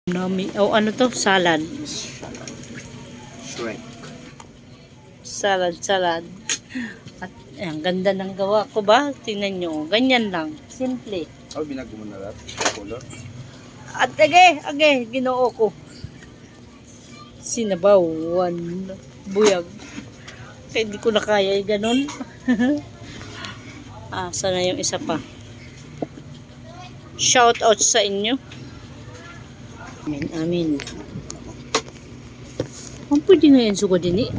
Oh, ano to? Salad. Shrimp. Salad. At ang ganda ng gawa ko ba? Tingnan nyo. Ganyan lang. Simple. Oh, binago mo na lahat. Color. At age, ginoo ko. Sinabaw. One. Buyag. Kaya hindi ko na kaya ganun. Sana yung isa pa. Shout out sa inyo. Amin. Ang pwede nga yan suga din eh.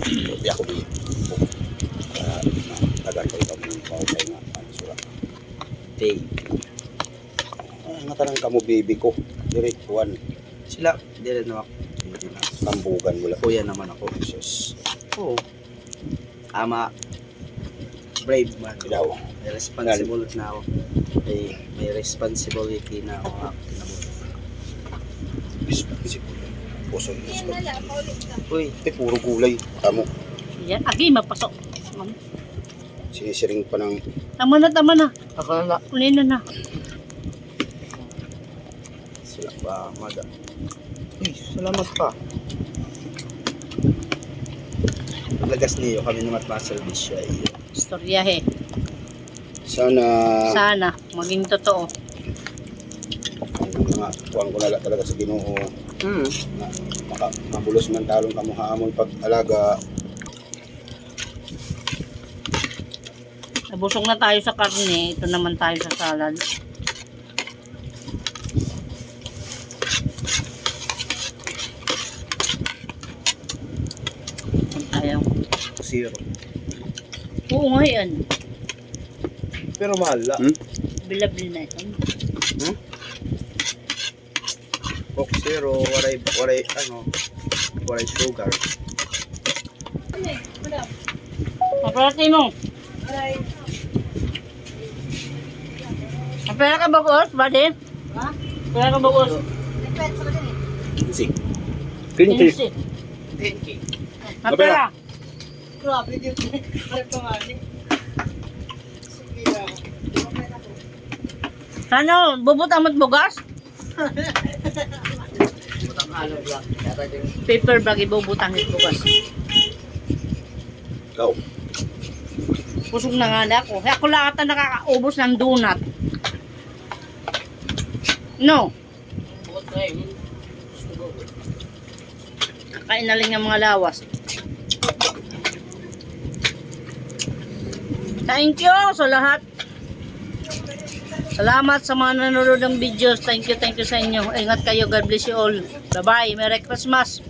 Hindi ako dito. Nagantay ka mo paupay nga. Babe. Nga tanang ka mo baby ko. Direct one. Sila, hindi rin ako. Hindi na. Tambugan mo lang. Kuya naman ako. Jesus. Oo. Ama. Brave man. Ilaw. May responsible na ako. May responsibility na ako. Puso yung uy, puro gulay. Tamo. Yan, agi, mapasok. Sinisiring pa ng... Tama na. Ako na. Ulina na. Sila pa, mada. Uy, salamat pa. Lagas niyo kami naman ma-service siya. Istoryahe. Sana maging totoo. Mga kuwang ko na talaga sa Ginoo. Na mabulos man talong kamuhamon pag-alaga. Nabusog na tayo sa karne. Ito naman tayo sa salad. Ayaw. Zero. Oo nga yan. Pero mahal la. Bilabil na ito. Coke zero, waray sugar. Maparati mo. Pera ka ba, boss? Buddy? Ha? Pera ka ba, boss? Si. Green tea. Pera. Grabe din. Ano pangalan? Sana, bubutang matbugas? Paper bag, ibubutang matbugas. Go. Pusog na nga na ako. Ako lang ata nakakaubos ng donut. No. Kain na lang ng mga lawas. Thank you sa lahat. Salamat sa mga nanonood ng videos. Thank you sa inyo. Ingat kayo. God bless you all. Bye-bye. Merry Christmas.